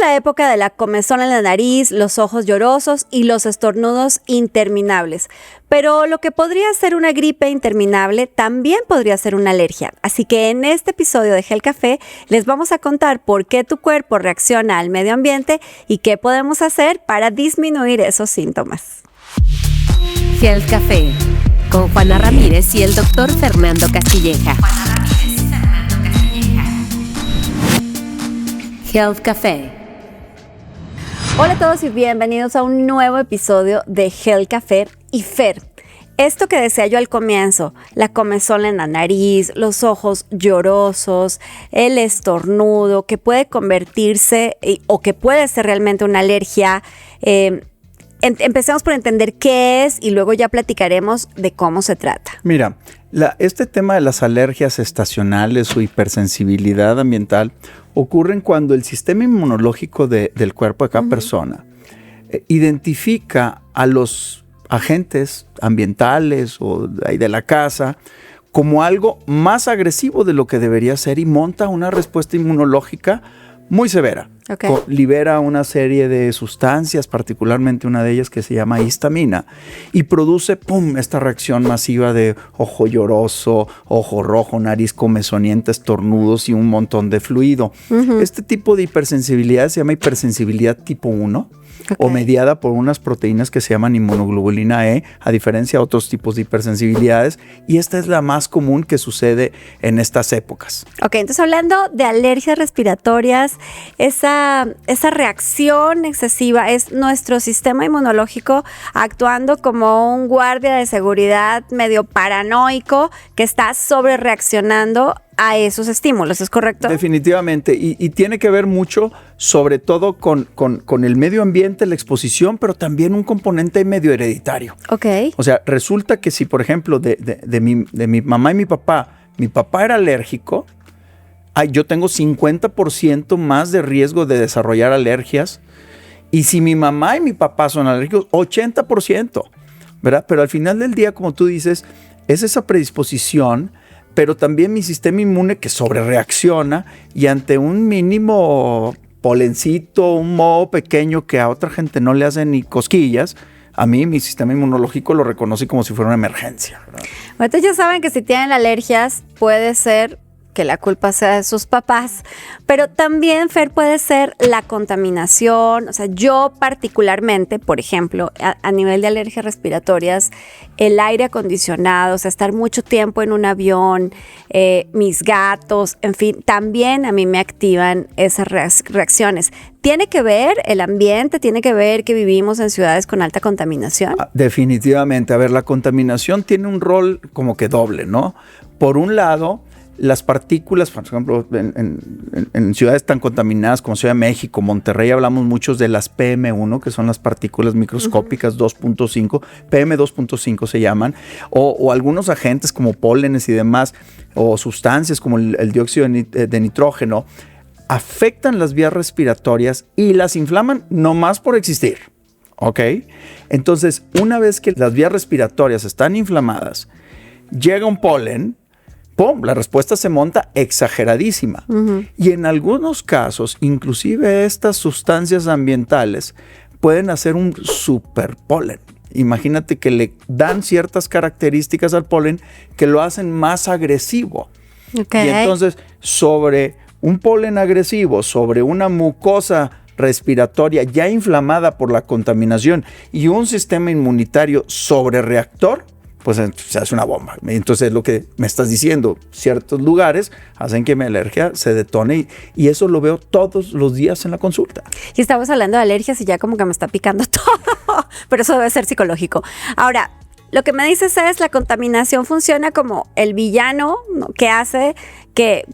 la época de la comezón en la nariz, los ojos llorosos y los estornudos interminables. Pero lo que podría ser una gripe interminable también podría ser una alergia. Así que en este episodio de Health Café les vamos a contar por qué tu cuerpo reacciona al medio ambiente y qué podemos hacer para disminuir esos síntomas. Health Café con Juana Ramírez y el Dr. Fernando Castilleja. Health Café. Hola a todos y bienvenidos a un nuevo episodio de Health Café. Y Fer, esto que decía yo al comienzo, la comezón en la nariz, los ojos llorosos, el estornudo, que puede convertirse o que puede ser realmente una alergia. Empecemos por entender qué es y luego ya platicaremos de cómo se trata. Mira, este tema de las alergias estacionales o hipersensibilidad ambiental ocurren cuando el sistema inmunológico del cuerpo de cada persona identifica a los agentes ambientales o de la casa como algo más agresivo de lo que debería ser y monta una respuesta inmunológica muy severa. Okay. Libera una serie de sustancias, particularmente una de ellas que se llama histamina, y produce esta reacción masiva de ojo lloroso, ojo rojo, nariz comezonienta, estornudos y un montón de fluido. Este tipo de hipersensibilidad se llama hipersensibilidad tipo 1. Okay. O mediada por unas proteínas que se llaman inmunoglobulina E, a diferencia de otros tipos de hipersensibilidades, y esta es la más común que sucede en estas épocas. Ok, entonces hablando de alergias respiratorias, esa reacción excesiva es nuestro sistema inmunológico actuando como un guardia de seguridad medio paranoico que está sobre reaccionando a esos estímulos, ¿es correcto? Definitivamente, y tiene que ver mucho sobre todo con el medio ambiente, la exposición, pero también un componente medio hereditario. Ok. O sea, resulta que si, por ejemplo, de mi mamá y mi papá era alérgico, yo tengo 50% más de riesgo de desarrollar alergias, y si mi mamá y mi papá son alérgicos, 80%, ¿verdad? Pero al final del día, como tú dices, es esa predisposición, pero también mi sistema inmune que sobrereacciona y ante un mínimo polencito, un moho pequeño que a otra gente no le hace ni cosquillas, a mí mi sistema inmunológico lo reconoce como si fuera una emergencia, ¿verdad? Bueno, entonces ya saben que si tienen alergias puede ser que la culpa sea de sus papás, pero también, Fer, puede ser la contaminación. O sea, yo particularmente, por ejemplo, a nivel de alergias respiratorias, el aire acondicionado, o sea, estar mucho tiempo en un avión, mis gatos, en fin, también a mí me activan esas reacciones. ¿Tiene que ver el ambiente? ¿Tiene que ver que vivimos en ciudades con alta contaminación? Definitivamente. A ver, la contaminación tiene un rol como que doble, ¿no? Por un lado, las partículas, por ejemplo, en ciudades tan contaminadas como Ciudad de México, Monterrey, hablamos muchos de las PM1, que son las partículas microscópicas 2.5, PM2.5 se llaman, o algunos agentes como pólenes y demás, o sustancias como el dióxido de nitrógeno, afectan las vías respiratorias y las inflaman nomás por existir, ¿ok? Entonces, una vez que las vías respiratorias están inflamadas, llega un polen, ¡pum!, la respuesta se monta exageradísima. Y en algunos casos, inclusive estas sustancias ambientales pueden hacer un superpolen. Imagínate que le dan ciertas características al polen que lo hacen más agresivo. Okay. Y entonces, sobre un polen agresivo, sobre una mucosa respiratoria ya inflamada por la contaminación y un sistema inmunitario sobrereactor, pues se hace una bomba. Entonces, lo que me estás diciendo, ciertos lugares hacen que mi alergia se detone y eso lo veo todos los días en la consulta. Y estamos hablando de alergias y ya como que me está picando todo, pero eso debe ser psicológico. Ahora, lo que me dices es la contaminación funciona como el villano, ¿no?, que hace que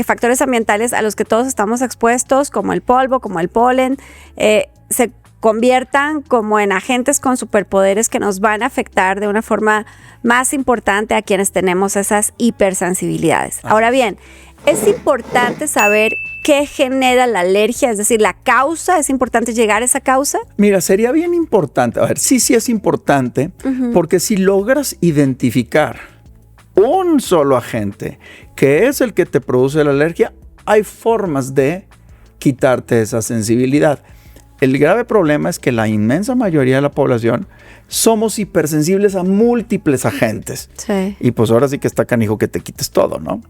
factores ambientales a los que todos estamos expuestos, como el polvo, como el polen, se conviertan como en agentes con superpoderes que nos van a afectar de una forma más importante a quienes tenemos esas hipersensibilidades. Ahora bien, es importante saber qué genera la alergia, es decir, la causa. ¿Es importante llegar a esa causa? Mira, sería bien importante, a ver, sí es importante, porque si logras identificar un solo agente que es el que te produce la alergia, hay formas de quitarte esa sensibilidad. El grave problema es que la inmensa mayoría de la población somos hipersensibles a múltiples agentes. Sí. Y pues ahora sí que está canijo que te quites todo, ¿no?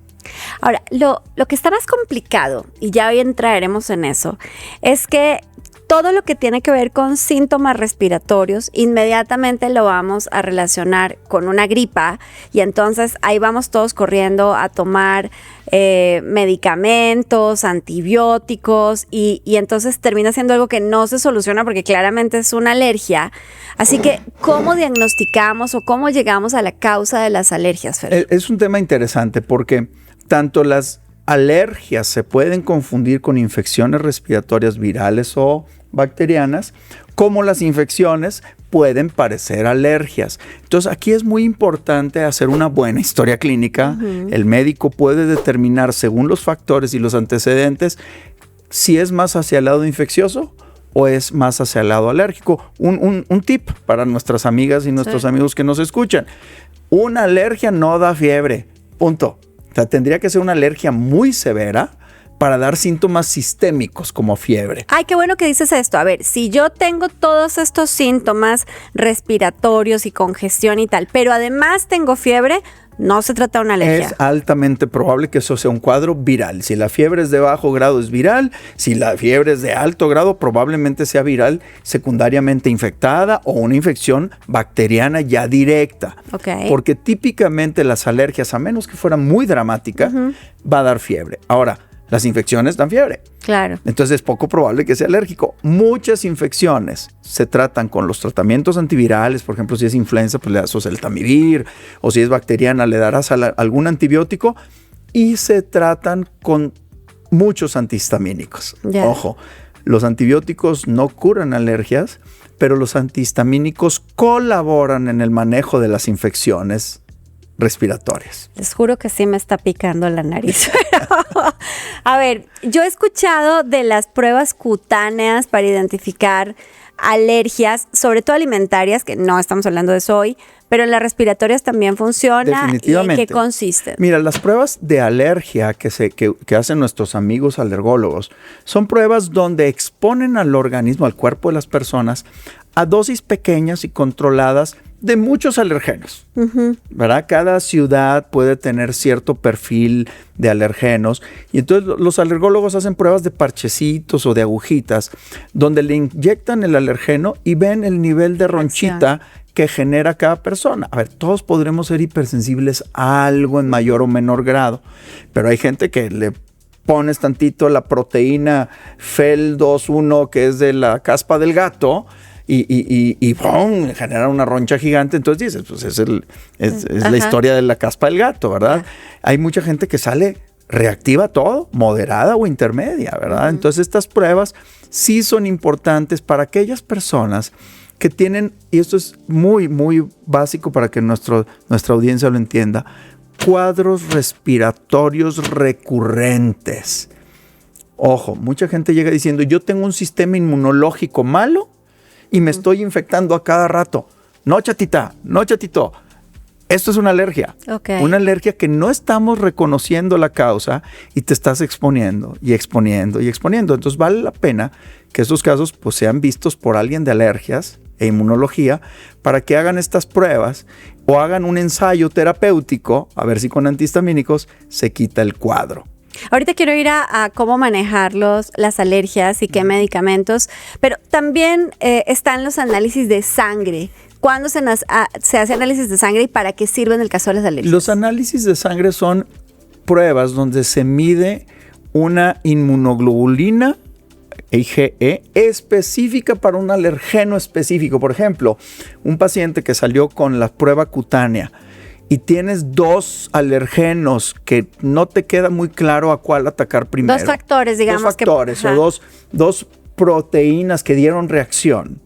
Ahora, lo que está más complicado, y ya hoy entraremos en eso, es que todo lo que tiene que ver con síntomas respiratorios, inmediatamente lo vamos a relacionar con una gripa y entonces ahí vamos todos corriendo a tomar medicamentos, antibióticos y entonces termina siendo algo que no se soluciona porque claramente es una alergia. Así que, ¿cómo diagnosticamos o cómo llegamos a la causa de las alergias, Fer? Es un tema interesante porque tanto las alergias se pueden confundir con infecciones respiratorias virales o bacterianas, como las infecciones pueden parecer alergias. Entonces, aquí es muy importante hacer una buena historia clínica. El médico puede determinar, según los factores y los antecedentes, si es más hacia el lado infeccioso o es más hacia el lado alérgico. Un tip para nuestras amigas y nuestros amigos que nos escuchan. Una alergia no da fiebre, punto. O sea, tendría que ser una alergia muy severa para dar síntomas sistémicos como fiebre. Ay, qué bueno que dices esto. A ver, si yo tengo todos estos síntomas respiratorios y congestión y tal, pero además tengo fiebre, no se trata de una alergia. Es altamente probable que eso sea un cuadro viral. Si la fiebre es de bajo grado es viral, si la fiebre es de alto grado probablemente sea viral secundariamente infectada o una infección bacteriana ya directa. Okay. Porque típicamente las alergias, a menos que fueran muy dramáticas, va a dar fiebre. Ahora, las infecciones dan fiebre. Claro. Entonces es poco probable que sea alérgico. Muchas infecciones se tratan con los tratamientos antivirales. Por ejemplo, si es influenza, pues le das oseltamivir. O si es bacteriana, le darás algún antibiótico. Y se tratan con muchos antihistamínicos. Yeah. Ojo, los antibióticos no curan alergias, pero los antihistamínicos colaboran en el manejo de las infecciones respiratorias. Les juro que sí me está picando la nariz. A ver, yo he escuchado de las pruebas cutáneas para identificar alergias, sobre todo alimentarias, que no estamos hablando de eso hoy, pero en las respiratorias también funciona. Definitivamente. ¿Y en qué consisten? Mira, las pruebas de alergia que hacen nuestros amigos alergólogos son pruebas donde exponen al organismo, al cuerpo de las personas, a dosis pequeñas y controladas de muchos alergenos, ¿verdad? Cada ciudad puede tener cierto perfil de alergenos y entonces los alergólogos hacen pruebas de parchecitos o de agujitas donde le inyectan el alergeno y ven el nivel de ronchita que genera cada persona. A ver, todos podremos ser hipersensibles a algo en mayor o menor grado, pero hay gente que le pones tantito la proteína FeL2-1 que es de la caspa del gato y ¡pum! Genera una roncha gigante. Entonces dices, pues es la historia de la caspa del gato, ¿verdad? Hay mucha gente que sale reactiva a todo, moderada o intermedia, ¿verdad? Entonces estas pruebas sí son importantes para aquellas personas que tienen, y esto es muy, muy básico para que nuestra audiencia lo entienda, cuadros respiratorios recurrentes. Ojo, mucha gente llega diciendo, yo tengo un sistema inmunológico malo y me estoy infectando a cada rato. No, chatita, no, chatito. Esto es una alergia. Okay. Una alergia que no estamos reconociendo la causa y te estás exponiendo y exponiendo y exponiendo. Entonces vale la pena que estos casos pues, sean vistos por alguien de alergias e inmunología para que hagan estas pruebas o hagan un ensayo terapéutico a ver si con antihistamínicos se quita el cuadro. Ahorita quiero ir a cómo manejar las alergias y qué medicamentos, pero también están los análisis de sangre. ¿Cuándo se hace análisis de sangre y para qué sirve en el caso de las alergias? Los análisis de sangre son pruebas donde se mide una inmunoglobulina IgE específica para un alergeno específico. Por ejemplo, un paciente que salió con la prueba cutánea y tienes dos alergenos que no te queda muy claro a cuál atacar primero. Dos factores, digamos. Dos factores o dos proteínas que dieron reacción.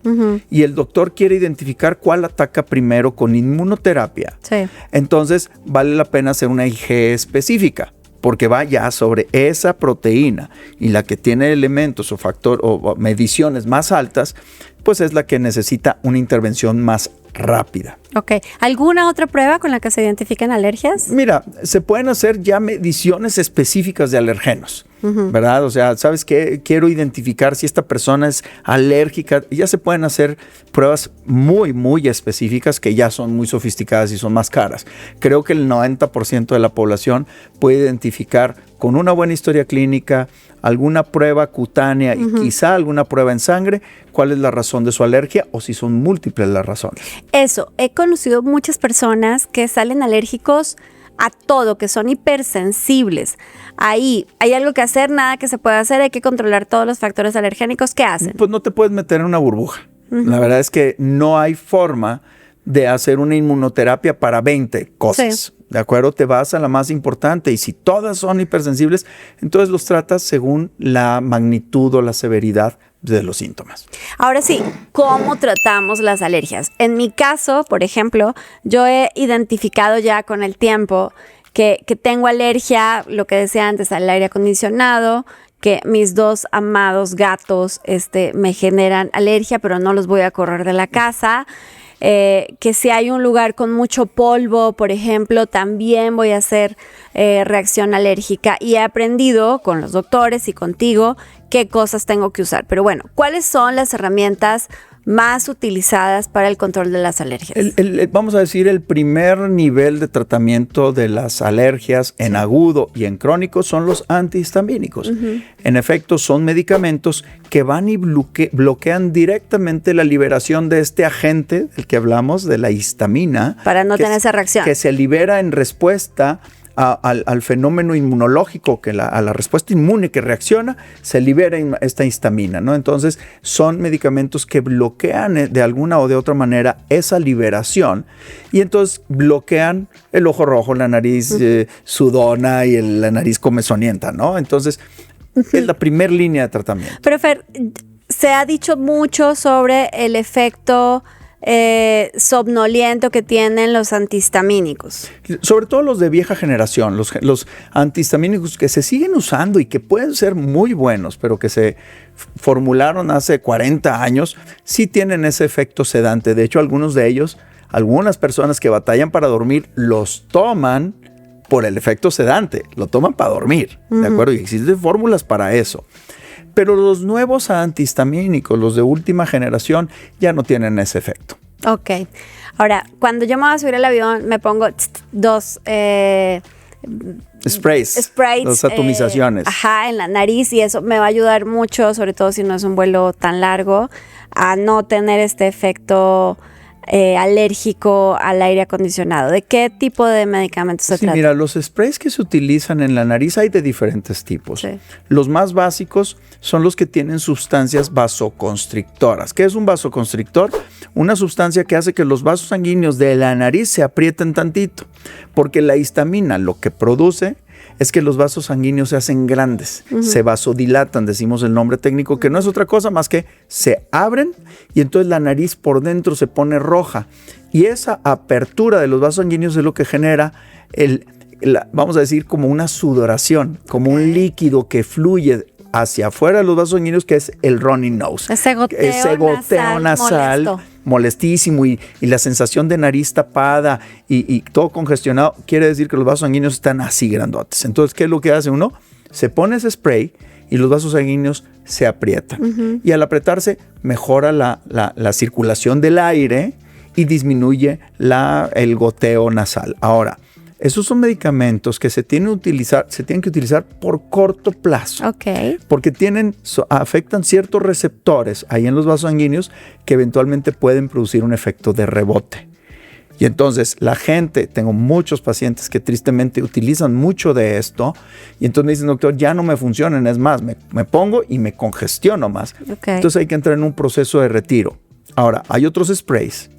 Y el doctor quiere identificar cuál ataca primero con inmunoterapia. Sí. Entonces vale la pena hacer una IgE específica porque va ya sobre esa proteína y la que tiene elementos o factor o mediciones más altas, pues es la que necesita una intervención más rápida. Ok. ¿Alguna otra prueba con la que se identifiquen alergias? Mira, se pueden hacer ya mediciones específicas de alergenos. ¿verdad? O sea, ¿sabes qué? Quiero identificar si esta persona es alérgica. Ya se pueden hacer pruebas muy, muy específicas que ya son muy sofisticadas y son más caras. Creo que el 90% de la población puede identificar con una buena historia clínica, alguna prueba cutánea y quizá alguna prueba en sangre, cuál es la razón de su alergia o si son múltiples las razones. Eso, he conocido muchas personas que salen alérgicos a todo, que son hipersensibles. Ahí, ¿hay algo que hacer? Nada que se pueda hacer, hay que controlar todos los factores alergénicos. ¿Qué hacen? Pues no te puedes meter en una burbuja. La verdad es que no hay forma de hacer una inmunoterapia para 20 cosas. Sí. ¿De acuerdo? Te vas a la más importante y si todas son hipersensibles, entonces los tratas según la magnitud o la severidad de los síntomas. Ahora sí, ¿cómo tratamos las alergias? En mi caso, por ejemplo, yo he identificado ya con el tiempo que tengo alergia, lo que decía antes, al aire acondicionado, que mis 2 amados gatos me generan alergia, pero no los voy a correr de la casa. Que si hay un lugar con mucho polvo, por ejemplo, también voy a hacer reacción alérgica y he aprendido con los doctores y contigo qué cosas tengo que usar. Pero bueno, ¿cuáles son las herramientas más utilizadas para el control de las alergias? Vamos a decir, el primer nivel de tratamiento de las alergias en agudo y en crónico son los antihistamínicos. En efecto, son medicamentos que van y bloquean directamente la liberación de este agente del que hablamos, de la histamina. Para no tener esa reacción. Que se libera en respuesta al fenómeno inmunológico, a la respuesta inmune que reacciona, se libera esta histamina, ¿no? Entonces, son medicamentos que bloquean de alguna o de otra manera esa liberación y entonces bloquean el ojo rojo, la nariz sudona y la nariz comezonienta, ¿no? Entonces, es la primera línea de tratamiento. Pero Fer, se ha dicho mucho sobre el efecto somnoliento que tienen los antihistamínicos. Sobre todo los de vieja generación, los antihistamínicos que se siguen usando y que pueden ser muy buenos, pero que se formularon hace 40 años, sí tienen ese efecto sedante. De hecho, algunos de ellos, algunas personas que batallan para dormir, los toman por el efecto sedante, lo toman para dormir, ¿de acuerdo? Y existen fórmulas para eso. Pero los nuevos antihistamínicos, los de última generación, ya no tienen ese efecto. Ok. Ahora, cuando yo me voy a subir al avión, me pongo 2 sprays, dos atomizaciones. En la nariz y eso me va a ayudar mucho, sobre todo si no es un vuelo tan largo, a no tener este efecto alérgico al aire acondicionado. ¿De qué tipo de medicamentos se trata? Mira, los sprays que se utilizan en la nariz hay de diferentes tipos. Sí. Los más básicos son los que tienen sustancias vasoconstrictoras. ¿Qué es un vasoconstrictor? Una sustancia que hace que los vasos sanguíneos de la nariz se aprieten tantito, porque la histamina lo que produce es que los vasos sanguíneos se hacen grandes, se vasodilatan, decimos el nombre técnico, que no es otra cosa más que se abren y entonces la nariz por dentro se pone roja. Y esa apertura de los vasos sanguíneos es lo que genera vamos a decir, como una sudoración, como un líquido que fluye hacia afuera de los vasos sanguíneos, que es el running nose. Ese goteo nasal molestísimo y la sensación de nariz tapada y todo congestionado, quiere decir que los vasos sanguíneos están así grandotes. Entonces, ¿qué es lo que hace uno? Se pone ese spray y los vasos sanguíneos se aprietan. Y al apretarse, mejora la circulación del aire y disminuye el goteo nasal. Ahora, esos son medicamentos que se tienen que utilizar por corto plazo. Okay. Porque afectan ciertos receptores ahí en los vasos sanguíneos que eventualmente pueden producir un efecto de rebote. Y entonces tengo muchos pacientes que tristemente utilizan mucho de esto y entonces me dicen, doctor, ya no me funcionan, es más, me pongo y me congestiono más. Okay. Entonces hay que entrar en un proceso de retiro. Ahora, hay otros sprays,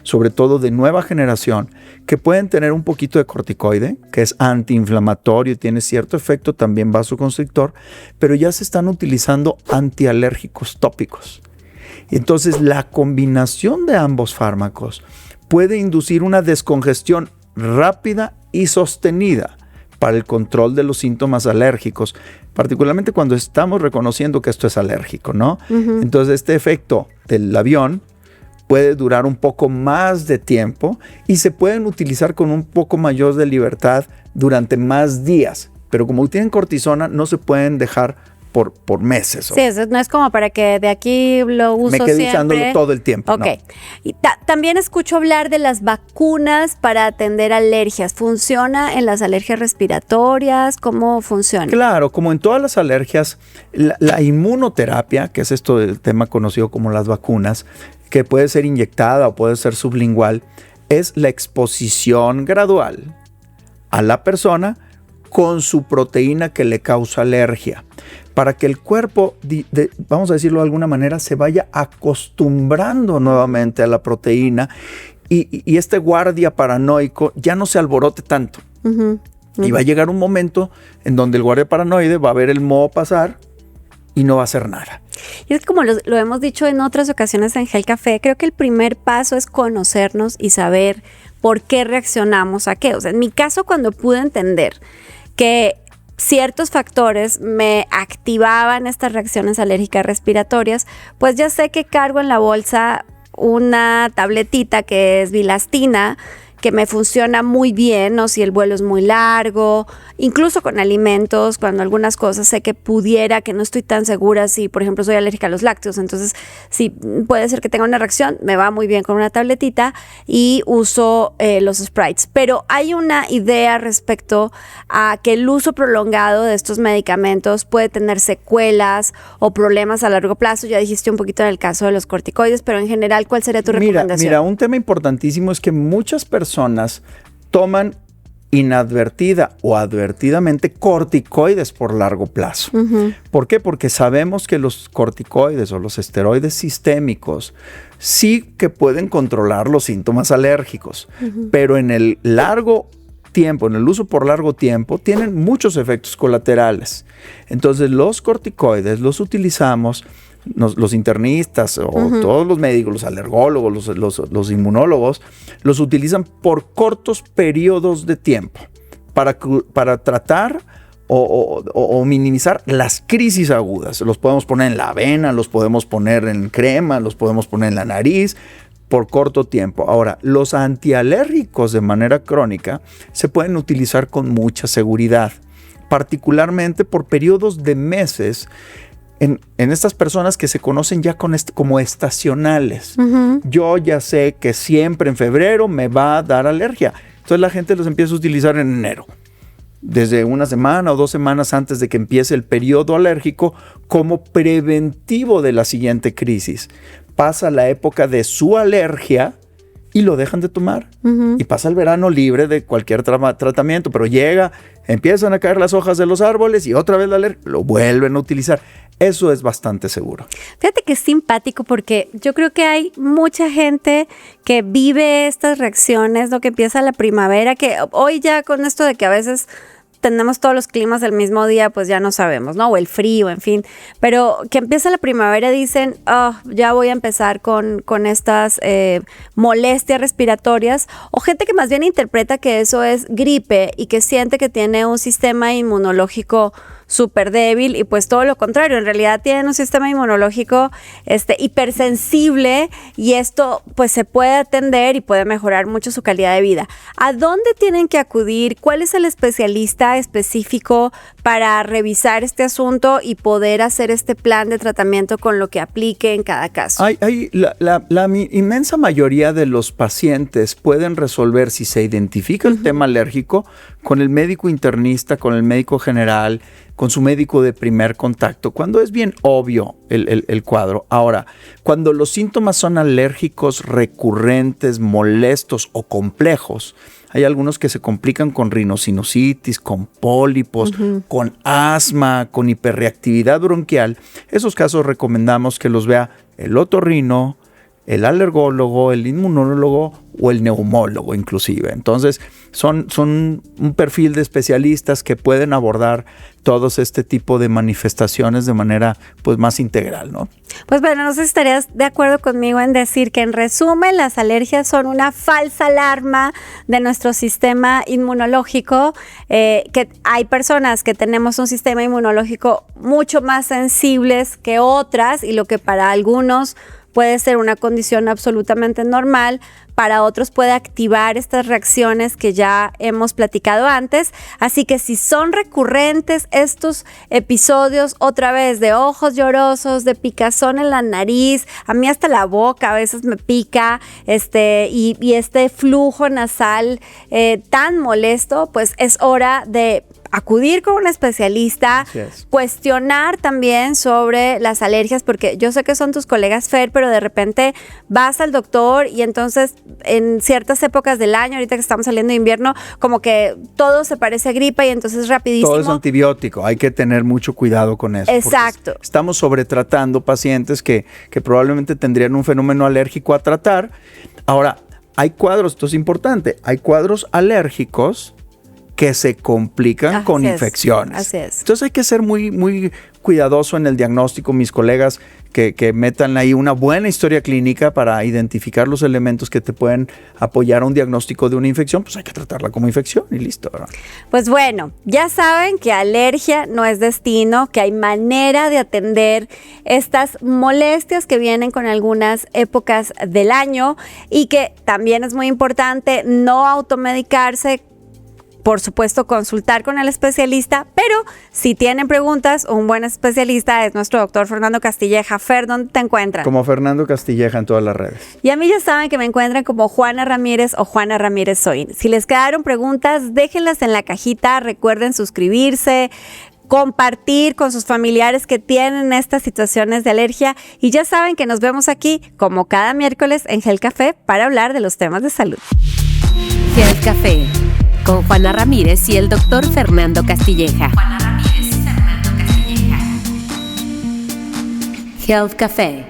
sobre todo de nueva generación, que pueden tener un poquito de corticoide, que es antiinflamatorio y tiene cierto efecto también vasoconstrictor, pero ya se están utilizando antialérgicos tópicos. Y entonces la combinación de ambos fármacos puede inducir una descongestión rápida y sostenida para el control de los síntomas alérgicos, particularmente cuando estamos reconociendo que esto es alérgico, ¿no? Entonces este efecto del avión puede durar un poco más de tiempo y se pueden utilizar con un poco mayor de libertad durante más días pero como tienen cortisona, no se pueden dejar por meses. Sí, eso no es como para que de aquí lo uso me quede siempre. usándolo todo el tiempo. Ok. No. Y también escucho hablar de las vacunas para atender alergias. ¿Funciona en las alergias respiratorias? ¿Cómo funciona? Claro, como en todas las alergias, la inmunoterapia, que es esto del tema conocido como las vacunas, que puede ser inyectada o puede ser sublingual, es la exposición gradual a la persona con su proteína que le causa alergia, para que el cuerpo, vamos a decirlo de alguna manera, se vaya acostumbrando nuevamente a la proteína y este guardia paranoico ya no se alborote tanto. Y va a llegar un momento en donde el guardia paranoide va a ver el moho pasar y no va a hacer nada. Y es como lo hemos dicho en otras ocasiones en Gel Café, creo que el primer paso es conocernos y saber por qué reaccionamos a qué. O sea, en mi caso, cuando pude entender que ciertos factores me activaban estas reacciones alérgicas respiratorias, pues ya sé que cargo en la bolsa una tabletita que es bilastina, que me funciona muy bien, ¿no? Si el vuelo es muy largo, incluso con alimentos, cuando algunas cosas sé que pudiera, que no estoy tan segura si, por ejemplo, soy alérgica a los lácteos, entonces sí puede ser que tenga una reacción, me va muy bien con una tabletita y uso los Sprites. Pero hay una idea respecto a que el uso prolongado de estos medicamentos puede tener secuelas o problemas a largo plazo. Ya dijiste un poquito en el caso de los corticoides, pero en general, ¿cuál sería tu recomendación? Mira, un tema importantísimo es que muchas personas toman inadvertida o advertidamente corticoides por largo plazo. ¿Por qué? Porque sabemos que los corticoides o los esteroides sistémicos sí que pueden controlar los síntomas alérgicos, pero en el largo tiempo, en el uso por largo tiempo, tienen muchos efectos colaterales. Entonces los corticoides los utilizamos los internistas o todos los médicos, los alergólogos, los inmunólogos, los utilizan por cortos periodos de tiempo para tratar o minimizar las crisis agudas. Los podemos poner en la vena, los podemos poner en crema, los podemos poner en la nariz por corto tiempo. Ahora, los antialérgicos de manera crónica se pueden utilizar con mucha seguridad, particularmente por periodos de meses en estas personas que se conocen ya como estacionales. Yo ya sé que siempre en febrero me va a dar alergia. Entonces la gente los empieza a utilizar en enero, desde una semana o 2 semanas antes de que empiece el periodo alérgico, como preventivo de la siguiente crisis. Pasa la época de su alergia y lo dejan de tomar. Y pasa el verano libre de cualquier tratamiento, pero empiezan a caer las hojas de los árboles y otra vez la alergia, lo vuelven a utilizar. Eso es bastante seguro. Fíjate que es simpático porque yo creo que hay mucha gente que vive estas reacciones, ¿no? Que empieza la primavera, que hoy ya con esto de que a veces tenemos todos los climas el mismo día, pues ya no sabemos, ¿no? O el frío, en fin. Pero que empieza la primavera, dicen, ya voy a empezar con estas molestias respiratorias. O gente que más bien interpreta que eso es gripe y que siente que tiene un sistema inmunológico súper débil, y pues todo lo contrario, en realidad tienen un sistema inmunológico hipersensible, y esto pues se puede atender y puede mejorar mucho su calidad de vida. ¿A dónde tienen que acudir? ¿Cuál es el especialista específico para revisar este asunto y poder hacer este plan de tratamiento con lo que aplique en cada caso? La inmensa mayoría de los pacientes pueden resolver, si se identifica el tema alérgico, con el médico internista, con el médico general, con su médico de primer contacto, cuando es bien obvio el cuadro. Ahora, cuando los síntomas son alérgicos recurrentes, molestos o complejos, hay algunos que se complican con rinosinusitis, con pólipos, con asma, con hiperreactividad bronquial. Esos casos recomendamos que los vea el otorrino, el alergólogo, el inmunólogo o el neumólogo inclusive. Entonces son un perfil de especialistas que pueden abordar todos este tipo de manifestaciones de manera pues más integral, ¿no? Pues bueno, no sé si estarías de acuerdo conmigo en decir que en resumen las alergias son una falsa alarma de nuestro sistema inmunológico, que hay personas que tenemos un sistema inmunológico mucho más sensibles que otras, y lo que para algunos puede ser una condición absolutamente normal. Para otros puede activar estas reacciones que ya hemos platicado antes. Así que si son recurrentes estos episodios otra vez de ojos llorosos, de picazón en la nariz, a mí hasta la boca a veces me pica, y este flujo nasal tan molesto, pues es hora de acudir con un especialista, cuestionar también sobre las alergias, porque yo sé que son tus colegas, Fer, pero de repente vas al doctor y entonces en ciertas épocas del año, ahorita que estamos saliendo de invierno, como que todo se parece a gripa y entonces rapidísimo. Todo es antibiótico, hay que tener mucho cuidado con eso. Exacto. Estamos sobretratando pacientes que probablemente tendrían un fenómeno alérgico a tratar. Ahora, hay cuadros, esto es importante, hay cuadros alérgicos que se complican con infecciones. Así es. Entonces hay que ser muy, muy cuidadoso en el diagnóstico. Mis colegas que metan ahí una buena historia clínica para identificar los elementos que te pueden apoyar a un diagnóstico de una infección, pues hay que tratarla como infección y listo, ¿verdad? Pues bueno, ya saben que alergia no es destino, que hay manera de atender estas molestias que vienen con algunas épocas del año y que también es muy importante no automedicarse. Por supuesto, consultar con el especialista, pero si tienen preguntas, un buen especialista es nuestro doctor Fernando Castilleja. Fer, ¿dónde te encuentran? Como Fernando Castilleja en todas las redes. Y a mí ya saben que me encuentran como Juana Ramírez o Juana Ramírez Soin. Si les quedaron preguntas, déjenlas en la cajita. Recuerden suscribirse, compartir con sus familiares que tienen estas situaciones de alergia. Y ya saben que nos vemos aquí, como cada miércoles, en Health Café para hablar de los temas de salud. Health Café con Juana Ramírez y el doctor Fernando Castilleja. Health Café.